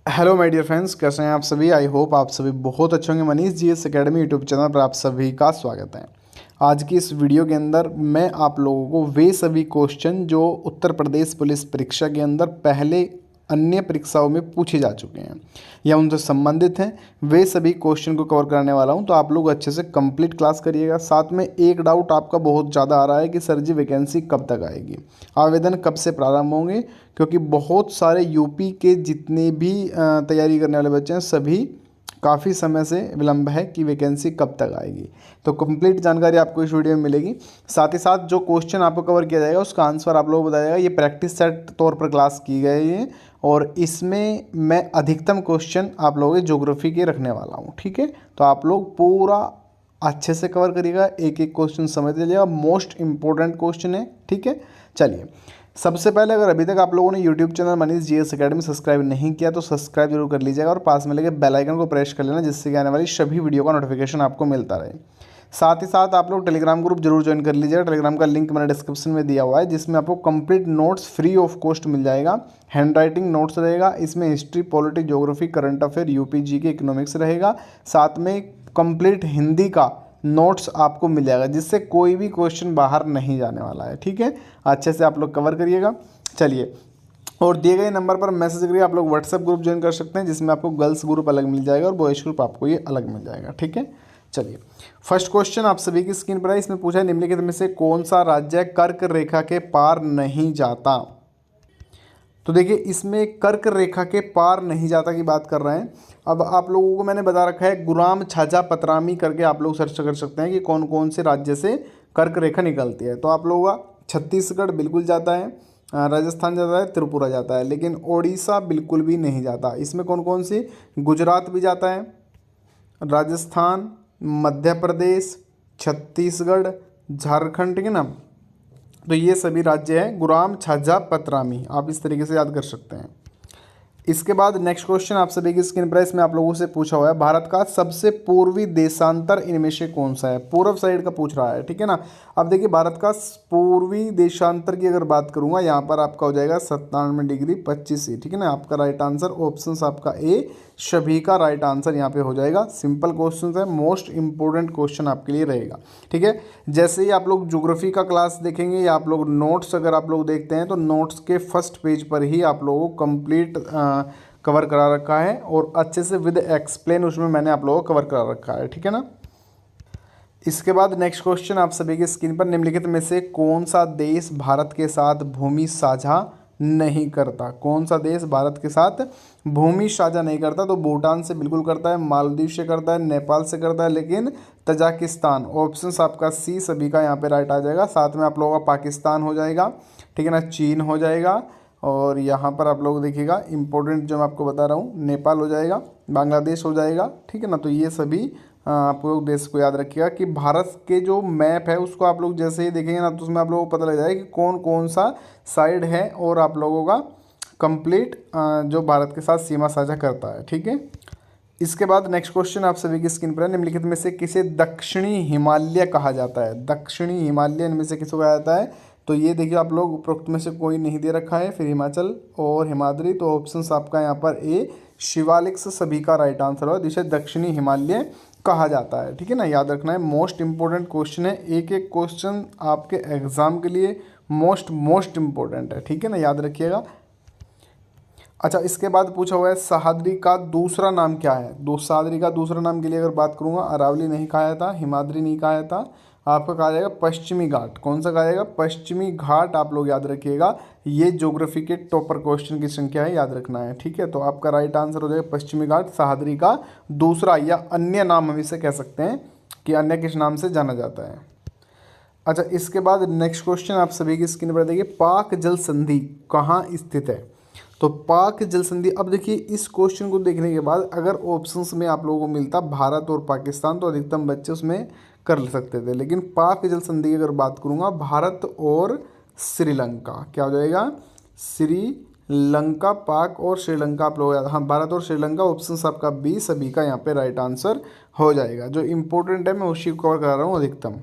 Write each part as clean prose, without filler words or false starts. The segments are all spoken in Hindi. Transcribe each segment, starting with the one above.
हेलो माय डियर फ्रेंड्स, कैसे हैं आप सभी। आई होप आप सभी बहुत अच्छे होंगे। Manish G S academy YouTube channel पर आप सभी का स्वागत है। आज की इस वीडियो के अंदर मैं आप लोगों को वे सभी क्वेश्चन जो उत्तर प्रदेश पुलिस परीक्षा के अंदर पहले अन्य परीक्षाओं में पूछे जा चुके हैं या उनसे संबंधित हैं, वे सभी क्वेश्चन को कवर करने वाला हूं। तो आप लोग अच्छे से कंप्लीट क्लास करिएगा। साथ में एक डाउट आपका बहुत ज़्यादा आ रहा है कि सर जी वैकेंसी कब तक आएगी, आवेदन कब से प्रारंभ होंगे, क्योंकि बहुत सारे यूपी के जितने भी तैयारी करने वाले बच्चे हैं सभी काफ़ी समय से विलंब है कि वैकेंसी कब तक आएगी। तो कंप्लीट जानकारी आपको इस वीडियो में मिलेगी। साथ ही साथ जो क्वेश्चन आपको कवर किया जाएगा उसका आंसर आप लोगों को बताया जाएगा। ये प्रैक्टिस सेट तौर पर क्लास की गई है और इसमें मैं अधिकतम क्वेश्चन आप लोगों के ज्योग्राफी के रखने वाला हूँ। ठीक है, तो आप लोग पूरा अच्छे से कवर करिएगा, एक एक क्वेश्चन समझ लीजिएगा। मोस्ट इंपॉर्टेंट क्वेश्चन है। ठीक है, चलिए सबसे पहले अगर अभी तक आप लोगों ने YouTube channel Manish GS academy subscribe नहीं किया तो सब्सक्राइब जरूर कर लीजिएगा और पास में लगे बेल आइकन को प्रेस कर लेना, जिससे कि आने वाली सभी वीडियो का नोटिफिकेशन आपको मिलता रहे। साथ ही साथ आप लोग टेलीग्राम ग्रुप जरूर ज्वाइन कर लीजिएगा। टेलीग्राम का लिंक मैंने डिस्क्रिप्शन में दिया हुआ है, जिसमें आपको complete notes free of cost मिल जाएगा। हैंड राइटिंग नोट्स रहेगा, इसमें history, politics, geography, current affair, UP G K, economics रहेगा। साथ में कंप्लीट हिंदी का नोट्स आपको मिल जाएगा, जिससे कोई भी क्वेश्चन बाहर नहीं जाने वाला है। ठीक है, अच्छे से आप लोग कवर करिएगा। चलिए, और दिए गए नंबर पर मैसेज करिए। आप लोग व्हाट्सएप ग्रुप ज्वाइन कर सकते हैं, जिसमें आपको गर्ल्स ग्रुप अलग मिल जाएगा और बॉयज़ ग्रुप आपको ये अलग मिल जाएगा। ठीक है, चलिए फर्स्ट क्वेश्चन आप सभी की स्क्रीन पर है। इसमें पूछा है निम्नलिखित में से कौन सा राज्य कर्क रेखा के पार नहीं जाता। तो देखिए, इसमें कर्क रेखा के पार नहीं जाता की बात कर रहे हैं। अब आप लोगों को मैंने बता रखा है गुराम छाजा पतरामी करके आप लोग सर्च कर सकते हैं कि कौन कौन से राज्य से कर्क रेखा निकलती है। तो आप लोगों का छत्तीसगढ़ बिल्कुल जाता है, राजस्थान जाता है, त्रिपुरा जाता है, लेकिन ओडिशा बिल्कुल भी नहीं जाता। इसमें कौन कौन सी, गुजरात भी जाता है, राजस्थान, मध्य प्रदेश, छत्तीसगढ़, झारखंड, ठीक है ना। तो ये सभी राज्य हैं गुराम छाजा पतरामी, आप इस तरीके से याद कर सकते हैं। इसके बाद नेक्स्ट क्वेश्चन आप सभी की स्क्रीन पर है। इसमें आप लोगों से पूछा हुआ है भारत का सबसे पूर्वी देशांतर इनमें से कौन सा है। पूर्व साइड का पूछ रहा है, ठीक है ना। अब देखिए, भारत का पूर्वी देशांतर की अगर बात करूंगा, यहाँ पर आपका हो जाएगा 97 डिग्री 25 ठीक है ना। आपका राइट आंसर ऑप्शन आपका ए सभी का राइट आंसर यहाँ पे हो जाएगा। सिंपल क्वेश्चन है, मोस्ट इंपॉर्टेंट क्वेश्चन आपके लिए रहेगा। ठीक है, जैसे ही आप लोग ज्योग्राफी का क्लास देखेंगे या आप लोग नोट्स अगर आप लोग देखते हैं तो नोट्स के फर्स्ट पेज पर ही आप लोगों को कंप्लीट कवर करा रखा है और अच्छे से विद एक्सप्लेन उसमें मैंने आप लोगों को कवर करा रखा है। ठीक है ना। इसके बाद नेक्स्ट क्वेश्चन आप सभी की स्क्रीन पर, निम्नलिखित में से कौन सा देश भारत के साथ भूमि साझा नहीं करता। कौन सा देश भारत के साथ भूमि साझा नहीं करता। तो भूटान से बिल्कुल करता है, मालदीव से करता है, नेपाल से करता है, लेकिन तजाकिस्तान, ऑप्शन आपका सी सभी का यहाँ पे राइट आ जाएगा। साथ में आप लोगों का पाकिस्तान हो जाएगा, ठीक है ना, चीन हो जाएगा, और यहाँ पर आप लोग देखिएगा इंपॉर्टेंट जो मैं आपको बता रहा हूँ, नेपाल हो जाएगा, बांग्लादेश हो जाएगा। ठीक है ना। तो ये सभी आप लोग देश को याद रखिएगा कि भारत के जो मैप है उसको आप लोग जैसे ही देखेंगे ना तो उसमें आप लोगों को पता लग जाएगा कि कौन कौन सा साइड है और आप लोगों का कंप्लीट जो भारत के साथ सीमा साझा करता है। ठीक है, इसके बाद नेक्स्ट क्वेश्चन आप सभी की स्क्रीन पर है। निम्नलिखित में से किसे दक्षिणी हिमालय कहा जाता है। दक्षिणी हिमालय इनमें से किसको कहा जाता है। तो ये देखिए, आप लोग उपरोक्त में से कोई नहीं दे रखा है, फिर हिमाचल और हिमाद्री। तो ऑप्शन आपका यहाँ पर ए शिवालिक से सभी का राइट आंसर हो, जिसे दक्षिणी हिमालय कहा जाता है। ठीक है ना, याद रखना है, मोस्ट इंपॉर्टेंट क्वेश्चन है। एक एक क्वेश्चन आपके एग्जाम के लिए मोस्ट इंपॉर्टेंट है। ठीक है ना, याद रखिएगा। अच्छा, इसके बाद पूछा हुआ है सह्याद्री का दूसरा नाम क्या है। सह्याद्री का दूसरा नाम के लिए अगर बात करूंगा, अरावली नहीं कहा था, हिमाद्री नहीं कहा था, आपका कहा जाएगा पश्चिमी घाट। कौन सा कहा जाएगा, पश्चिमी घाट। आप लोग याद रखिएगा, ये ज्योग्राफी के टॉपर क्वेश्चन की संख्या है, याद रखना है। ठीक है, तो आपका राइट आंसर हो जाएगा पश्चिमी घाट, सह्याद्री का दूसरा या अन्य नाम हम इसे कह सकते हैं कि अन्य किस नाम से जाना जाता है। अच्छा, इसके बाद नेक्स्ट क्वेश्चन आप सभी की स्क्रीन पर देखिए, पाक जल संधि कहाँ स्थित है। तो पाक जल संधि, अब देखिए इस क्वेश्चन को देखने के बाद अगर ऑप्शंस में आप लोगों को मिलता भारत और पाकिस्तान तो अधिकतम बच्चे उसमें कर सकते थे, लेकिन पाक जल संधि की अगर बात करूंगा, भारत और श्रीलंका, क्या हो जाएगा, श्रीलंका, पाक और श्रीलंका आप लोग, हाँ भारत और श्रीलंका, ऑप्शन आपका बी सभी का यहाँ पे राइट आंसर हो जाएगा। जो इंपॉर्टेंट है मैं उसी को कवर करा रहा हूँ अधिकतम।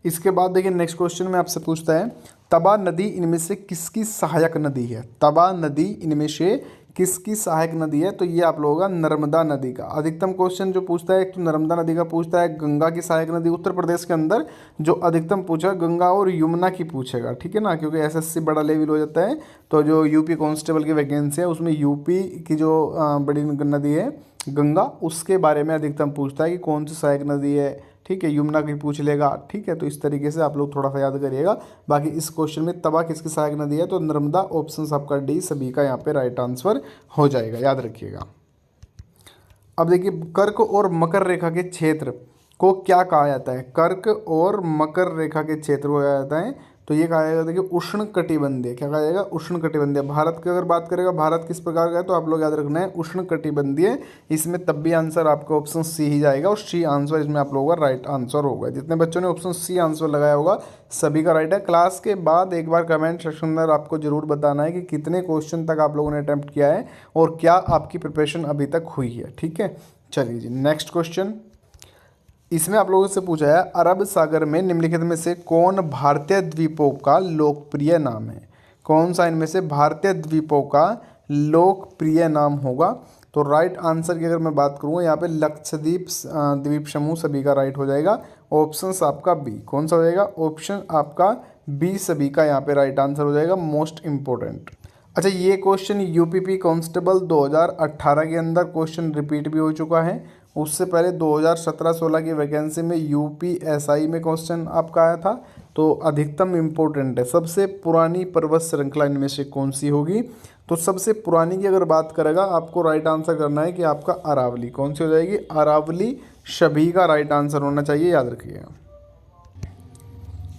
इसके बाद देखिए नेक्स्ट क्वेश्चन में आपसे पूछता है, तबा नदी इनमें से किसकी सहायक नदी है। तबा नदी इनमें से किसकी सहायक नदी है, तो ये आप लोगों का नर्मदा नदी का। अधिकतम क्वेश्चन जो पूछता है एक तो नर्मदा नदी का पूछता है, गंगा की सहायक नदी उत्तर प्रदेश के अंदर जो अधिकतम पूछा गंगा और यमुना की पूछेगा, ठीक है ना, क्योंकि एसएससी बड़ा लेवल हो जाता है। तो जो यूपी कांस्टेबल की वैकेंसी है उसमें यूपी की जो बड़ी नदी है गंगा, उसके बारे में अधिकतम पूछता है कि कौन सी सहायक नदी है, ठीक है। यमुना की पूछ लेगा, ठीक है। तो इस तरीके से आप लोग थोड़ा सा याद करिएगा। बाकी इस क्वेश्चन में तवा किसकी सहायक नदी है, तो नर्मदा। ऑप्शन आपका डी सभी का यहाँ पे राइट आंसर हो जाएगा, याद रखिएगा। अब देखिए कर्क और मकर रेखा के क्षेत्र को क्या कहा जाता है, कर्क और मकर रेखा के क्षेत्र को कहा जाता है, तो ये कहा जाएगा देखिए उष्ण कटिबंधीय। क्या कहा जाएगा, उष्ण कटिबंधीय। भारत की अगर बात करेगा भारत किस प्रकार का है, तो आप लोग याद रखना है उष्ण कटिबंधीय। इसमें तब भी आंसर आपका ऑप्शन सी ही जाएगा और सी आंसर इसमें आप लोगों का राइट आंसर होगा। जितने बच्चों ने ऑप्शन सी आंसर लगाया होगा सभी का राइट है। क्लास के बाद एक बार कमेंट सेक्शन में आपको जरूर बताना है कि कितने क्वेश्चन तक आप लोगों ने अटैम्प्ट किया है और क्या आपकी प्रिपरेशन अभी तक हुई है, ठीक है। चलिए जी नेक्स्ट क्वेश्चन। इसमें आप लोगों से पूछा है अरब सागर में निम्नलिखित में से कौन भारतीय द्वीपों का लोकप्रिय नाम है। कौन सा इनमें से भारतीय द्वीपों का लोकप्रिय नाम होगा, तो राइट आंसर की अगर मैं बात करूँ यहाँ पे लक्षद्वीप द्वीप समूह सभी का राइट हो जाएगा। ऑप्शन आपका बी, कौन सा हो जाएगा, ऑप्शन आपका बी सभी का यहाँ पे राइट आंसर हो जाएगा, मोस्ट इंपॉर्टेंट। अच्छा ये क्वेश्चन यूपीपी कांस्टेबल 2018 के अंदर क्वेश्चन रिपीट भी हो चुका है। उससे पहले 2017-16 की वैकेंसी में यूपीएसआई में क्वेश्चन आपका आया था। तो अधिकतम इम्पोर्टेंट है। सबसे पुरानी पर्वत श्रृंखला इनमें से कौन सी होगी, तो सबसे पुरानी की अगर बात करेगा आपको राइट आंसर करना है कि आपका अरावली। कौन सी हो जाएगी, अरावली सभी का राइट आंसर होना चाहिए, याद रखिएगा।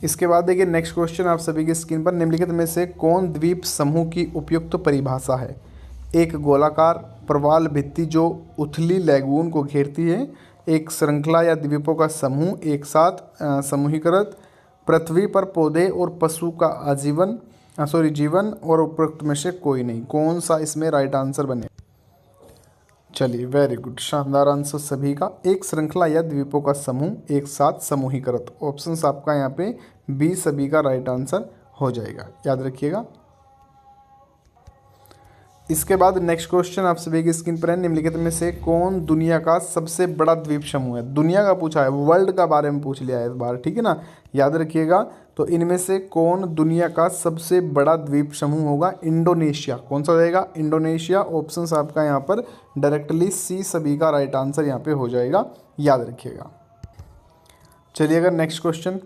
इसके बाद देखिए नेक्स्ट क्वेश्चन आप सभी की स्क्रीन पर, निम्नलिखित में से कौन द्वीप समूह की उपयुक्त परिभाषा है। एक गोलाकार प्रवाल भित्ति जो उथली लैगून को घेरती है, एक श्रृंखला या द्वीपों का समूह एक साथ समूहीकृत, पृथ्वी पर पौधे और पशु का आजीवन जीवन, और उपरोक्त में से कोई नहीं। कौन सा इसमें राइट आंसर बने। चलिए वेरी गुड, शानदार आंसर सभी का। एक श्रृंखला या द्वीपों का समूह एक साथ समूहीकृत। ऑप्शन आपका यहाँ पे बी सभी का राइट आंसर हो जाएगा, याद रखिएगा। इसके बाद नेक्स्ट क्वेश्चन आप सभी की स्क्रीन पर है, निम्नलिखित में से कौन दुनिया का सबसे बड़ा द्वीप समूह है। दुनिया का पूछा है, वर्ल्ड का बारे में पूछ लिया है इस बार, ठीक है ना, याद रखिएगा। तो इनमें से कौन दुनिया का सबसे बड़ा द्वीप समूह होगा, इंडोनेशिया। कौन सा हो जाएगा, इंडोनेशिया। ऑप्शन आपका यहाँ पर डायरेक्टली सी सभी का राइट आंसर यहाँ पे हो जाएगा, याद रखिएगा। चलिए अगर नेक्स्ट क्वेश्चन,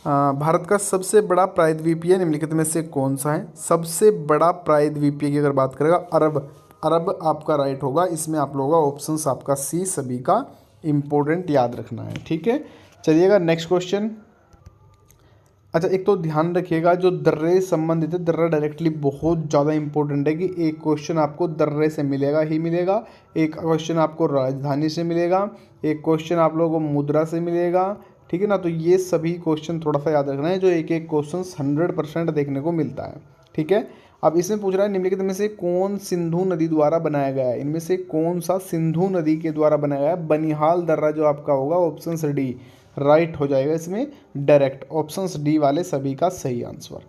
भारत का सबसे बड़ा प्रायद्वीपीय निम्नलिखित में से कौन सा है। सबसे बड़ा प्रायद्वीपीय की अगर बात करेगा अरब आपका राइट होगा। इसमें आप लोगों का ऑप्शन आपका सी सभी का इम्पोर्टेंट, याद रखना है, ठीक है। चलिएगा नेक्स्ट क्वेश्चन। अच्छा एक तो ध्यान रखिएगा जो दर्रे संबंधित है, दर्रा डायरेक्टली बहुत ज़्यादा इंपॉर्टेंट है कि एक क्वेश्चन आपको दर्रे से मिलेगा ही मिलेगा, एक क्वेश्चन आपको राजधानी से मिलेगा, एक क्वेश्चन आप लोगों को मुद्रा से मिलेगा, ठीक है ना। तो ये सभी क्वेश्चन थोड़ा सा याद रखना है, जो एक एक क्वेश्चन 100% देखने को मिलता है, ठीक है। अब इसमें पूछ रहा है निम्नलिखित में से कौन सिंधु नदी द्वारा बनाया गया है। इनमें से कौन सा सिंधु नदी के द्वारा बनाया गया है। बनिहाल दर्रा जो आपका होगा ऑप्शन डी राइट हो जाएगा इसमें डायरेक्ट। ऑप्शन डी वाले सभी का सही आंसर।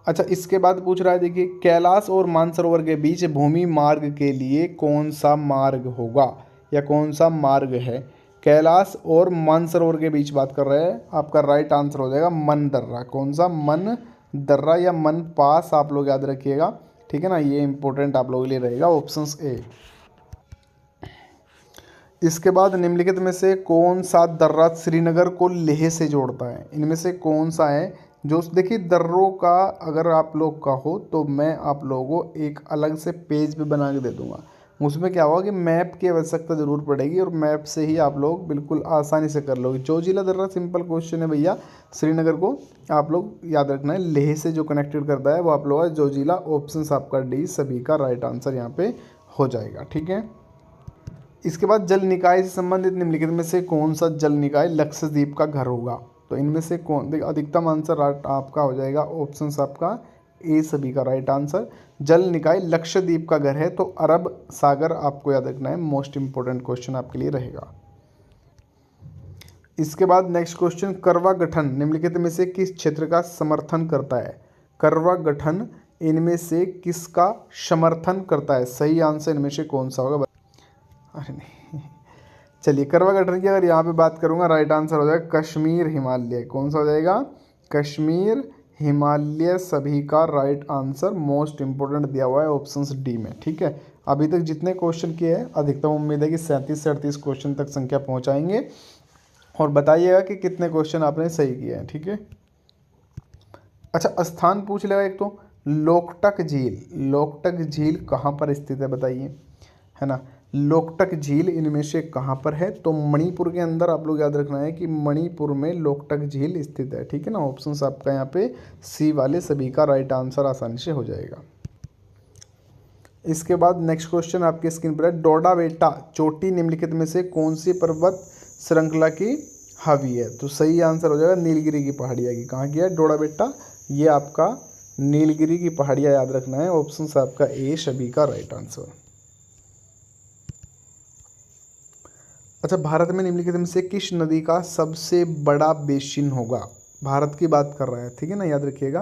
अच्छा इसके बाद पूछ रहा है देखिए कैलाश और मानसरोवर के बीच भूमि मार्ग के लिए कौन सा मार्ग होगा या कौन सा मार्ग है। कैलाश और मानसरोवर के बीच बात कर रहे हैं, आपका राइट आंसर हो जाएगा मन दर्रा। कौन सा, मन दर्रा या मन पास, आप लोग याद रखिएगा, ठीक है ना, ये इंपॉर्टेंट आप लोगों के लिए रहेगा, ऑप्शंस ए। इसके बाद निम्नलिखित में से कौन सा दर्रा श्रीनगर को लेह से जोड़ता है। इनमें से कौन सा है जो, देखिए दर्रों का अगर आप लोग कहो तो मैं आप लोगों को एक अलग से पेज पे बना के दे दूंगा। उसमें क्या होगा कि मैप की आवश्यकता ज़रूर पड़ेगी और मैप से ही आप लोग बिल्कुल आसानी से कर लोगे। जोजिला दर्रा सिंपल क्वेश्चन है भैया, श्रीनगर को आप लोग याद रखना है, लेह से जो कनेक्टेड करता है वो आप लोग जोजिला। ऑप्शन आपका डी सभी का राइट आंसर यहाँ पे हो जाएगा, ठीक है। इसके बाद जल निकाय से संबंधित निम्नलिखित में से कौन सा जल निकाय लक्षद्वीप का घर होगा। तो इनमें से कौन, देखिए अधिकतम आंसर आपका हो जाएगा ऑप्शन आपका ए सभी का राइट आंसर। जल निकाय लक्षद्वीप का घर है तो अरब सागर आपको याद रखना है, मोस्ट इंपोर्टेंट क्वेश्चन आपके लिए रहेगा। इसके बाद नेक्स्ट क्वेश्चन, करवा गठन निम्नलिखित में से किस क्षेत्र का समर्थन करता है। करवा गठन इनमें से किसका समर्थन करता है? सही आंसर इनमें से कौन सा होगा? अरे नहीं, चलिए करवा गठन की अगर यहाँ पे बात करूँगा, राइट आंसर हो जाएगा कश्मीर हिमालय। कौन सा हो जाएगा? कश्मीर हिमालय सभी का राइट आंसर मोस्ट इंपोर्टेंट दिया हुआ है ऑप्शन डी में। ठीक है, अभी तक जितने क्वेश्चन किए हैं अधिकतम उम्मीद है कि 37 से 38 क्वेश्चन तक संख्या पहुँचाएंगे और बताइएगा कि कितने क्वेश्चन आपने सही किए हैं। ठीक है, अच्छा स्थान पूछ लेगा एक तो, लोकटक झील, लोकटक झील कहाँ पर स्थित है बताइए, है ना। लोकटक झील इनमें से कहाँ पर है? तो मणिपुर के अंदर आप लोग याद रखना है कि मणिपुर में लोकटक झील स्थित है। ठीक है ना, ऑप्शंस आपका यहाँ पे सी वाले सभी का राइट आंसर आसानी से हो जाएगा। इसके बाद नेक्स्ट क्वेश्चन आपके स्क्रीन पर है, डोडा बेटा चोटी निम्नलिखित में से कौन सी पर्वत श्रृंखला की हावी है? तो सही आंसर हो जाएगा नीलगिरी की पहाड़ियाँ की। कहाँ की है डोडा बेटा? ये आपका नीलगिरी की पहाड़ियाँ याद रखना है, ऑप्शन आपका ए सभी का राइट आंसर। अच्छा, भारत में निम्नलिखित में से किस नदी का सबसे बड़ा बेसिन होगा? भारत की बात कर रहा है, ठीक है ना, याद रखिएगा।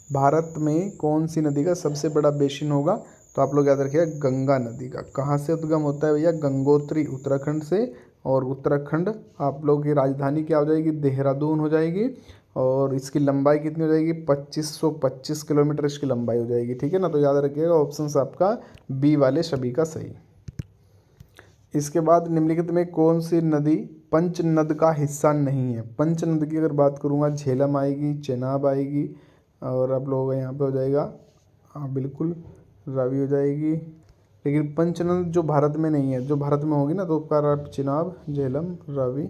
भारत में कौन सी नदी का सबसे बड़ा बेसिन होगा? तो आप लोग याद रखिएगा गंगा नदी का। कहाँ से उद्गम होता है भैया? गंगोत्री उत्तराखंड से। और उत्तराखंड आप लोग की राजधानी क्या हो जाएगी? देहरादून हो जाएगी। और इसकी लंबाई कितनी हो जाएगी? 2525 किलोमीटर इसकी लंबाई हो जाएगी। ठीक है ना, तो याद रखिएगा ऑप्शन आपका बी वाले सभी का सही। इसके बाद निम्नलिखित में कौन सी नदी पंचनद का हिस्सा नहीं है? पंचनद की अगर बात करूँगा, झेलम आएगी, चेनाब आएगी, और आप लोगों का यहाँ पे हो जाएगा, हाँ बिल्कुल, रावी हो जाएगी। लेकिन पंचनद जो भारत में नहीं है, जो भारत में होगी ना, तो आपका चेनाब, झेलम, रावी,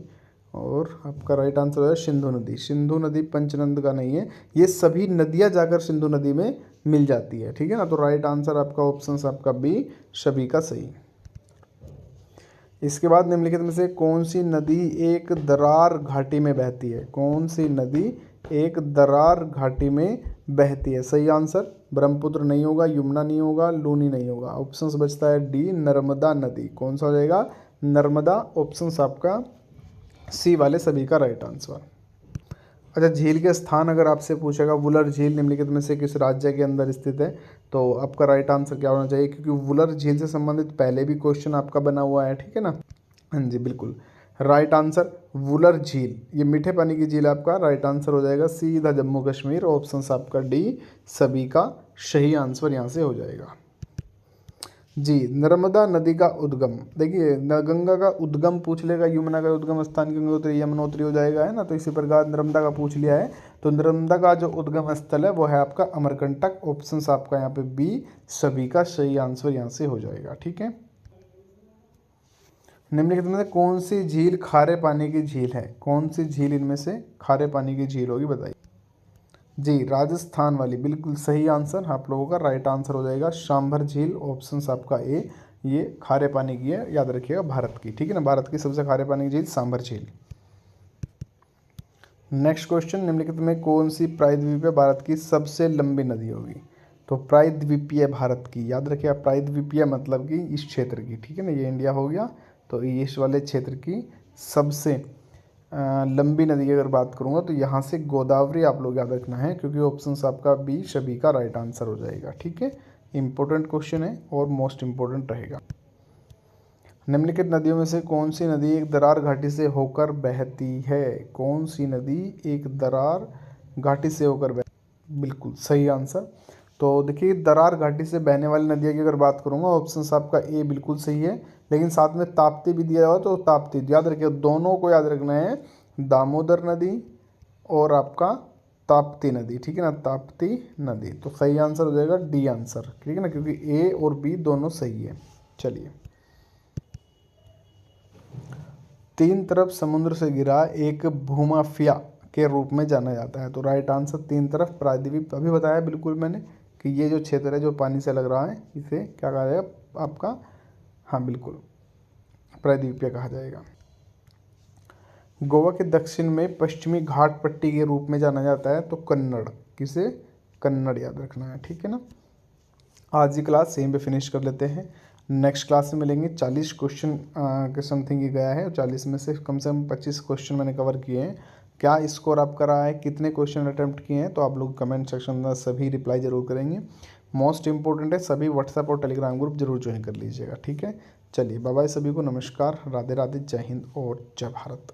और आपका राइट आंसर हो जाएगा सिंधु नदी। सिंधु नदी पंचनद का नहीं है, ये सभी नदियाँ जाकर सिंधु नदी में मिल जाती है। ठीक है ना, तो राइट आंसर आपका ऑप्शन आपका बी सभी का सही। इसके बाद निम्नलिखित में से कौन सी नदी एक दरार घाटी में बहती है? कौन सी नदी एक दरार घाटी में बहती है? सही आंसर ब्रह्मपुत्र नहीं होगा, यमुना नहीं होगा, लूनी नहीं होगा। ऑप्शंस बचता है डी नर्मदा नदी। कौन सा हो जाएगा? नर्मदा। ऑप्शंस आपका सी वाले सभी का राइट आंसर। अच्छा, झील के स्थान अगर आपसे पूछेगा, वुलर झील निम्नलिखित में से किस राज्य के अंदर स्थित है? तो आपका राइट आंसर क्या होना चाहिए? क्योंकि वुलर झील से संबंधित पहले भी क्वेश्चन आपका बना हुआ है। ठीक है ना, हाँ जी बिल्कुल, राइट आंसर वुलर झील, ये मीठे पानी की झील, आपका राइट आंसर हो जाएगा सीधा जम्मू कश्मीर। ऑप्शन आपका डी सभी का सही आंसर यहाँ से हो जाएगा जी। नर्मदा नदी का उद्गम, देखिए गंगा का उद्गम पूछ लेगा, यमुना का उद्गम स्थान गंगोत्री यमुनोत्री हो जाएगा, है ना। तो इसी प्रकार नर्मदा का पूछ लिया है, तो नर्मदा का जो उद्गम स्थल है वो है आपका अमरकंटक। ऑप्शन आपका यहाँ पे बी सभी का सही आंसर यहाँ से हो जाएगा। ठीक है, निम्नलिखित में से कौन सी झील खारे पानी की झील है? कौन सी झील इनमें से खारे पानी की झील होगी बताइए जी? राजस्थान वाली, बिल्कुल सही आंसर आप लोगों का राइट आंसर हो जाएगा सांभर झील। ऑप्शन आपका ए, ये खारे पानी की है, याद रखिएगा भारत की। ठीक है ना, भारत की सबसे खारे पानी की झील सांभर झील। नेक्स्ट क्वेश्चन, निम्नलिखित में कौन सी प्रायद्वीपीय भारत की सबसे लंबी नदी होगी? तो प्रायद्वीपीय भारत की, याद रखिएगा प्रायद्वीपीय मतलब कि इस क्षेत्र की। ठीक है ना, ये इंडिया हो गया, तो इस वाले क्षेत्र की सबसे लंबी नदी की अगर बात करूँगा तो यहाँ से गोदावरी आप लोग याद रखना है, क्योंकि ऑप्शन आपका बी सभी का राइट आंसर हो जाएगा। ठीक है, इंपॉर्टेंट क्वेश्चन है और मोस्ट इंपॉर्टेंट रहेगा। निम्नलिखित नदियों में से कौन सी नदी एक दरार घाटी से होकर बहती है? कौन सी नदी एक दरार घाटी से होकर बिल्कुल सही आंसर। तो देखिए दरार घाटी से बहने वाली नदियों की अगर बात करूँगा, ऑप्शन आपका ए बिल्कुल सही है, लेकिन साथ में ताप्ती भी दिया हुआ, तो ताप्ती याद रखिए, दोनों को याद रखना है, दामोदर नदी और आपका ताप्ती नदी। ठीक है ना, ताप्ती नदी, तो सही आंसर हो जाएगा डी आंसर। ठीक है ना, क्योंकि ए और बी दोनों सही है। चलिए, तीन तरफ समुद्र से घिरा एक भूमाफिया के रूप में जाना जाता है। तो राइट आंसर तीन तरफ प्रायद्वीप, अभी बताया बिल्कुल मैंने कि ये जो क्षेत्र है जो पानी से लग रहा है, इसे क्या कहा जाएगा आपका, हाँ बिल्कुल प्रायद्वीपीय कहा जाएगा। गोवा के दक्षिण में पश्चिमी घाट पट्टी के रूप में जाना जाता है, तो कन्नड़, किसे? कन्नड़ याद रखना है। ठीक है ना, आज की क्लास यहीं पे फिनिश कर लेते हैं, नेक्स्ट क्लास में मिलेंगे। 40 क्वेश्चन के समथिंग ही गया है, और 40 में से कम 25 क्वेश्चन मैंने कवर किए हैं। क्या स्कोर आपका रहा है, कितने क्वेश्चन अटैम्प्ट किए हैं, तो आप लोग कमेंट सेक्शन में सभी रिप्लाई ज़रूर करेंगे। मोस्ट इंपॉर्टेंट है, सभी व्हाट्सएप और टेलीग्राम ग्रुप जरूर ज्वाइन कर लीजिएगा। ठीक है, चलिए बाय बाय सभी को, नमस्कार, राधे राधे, जय हिंद और जय भारत।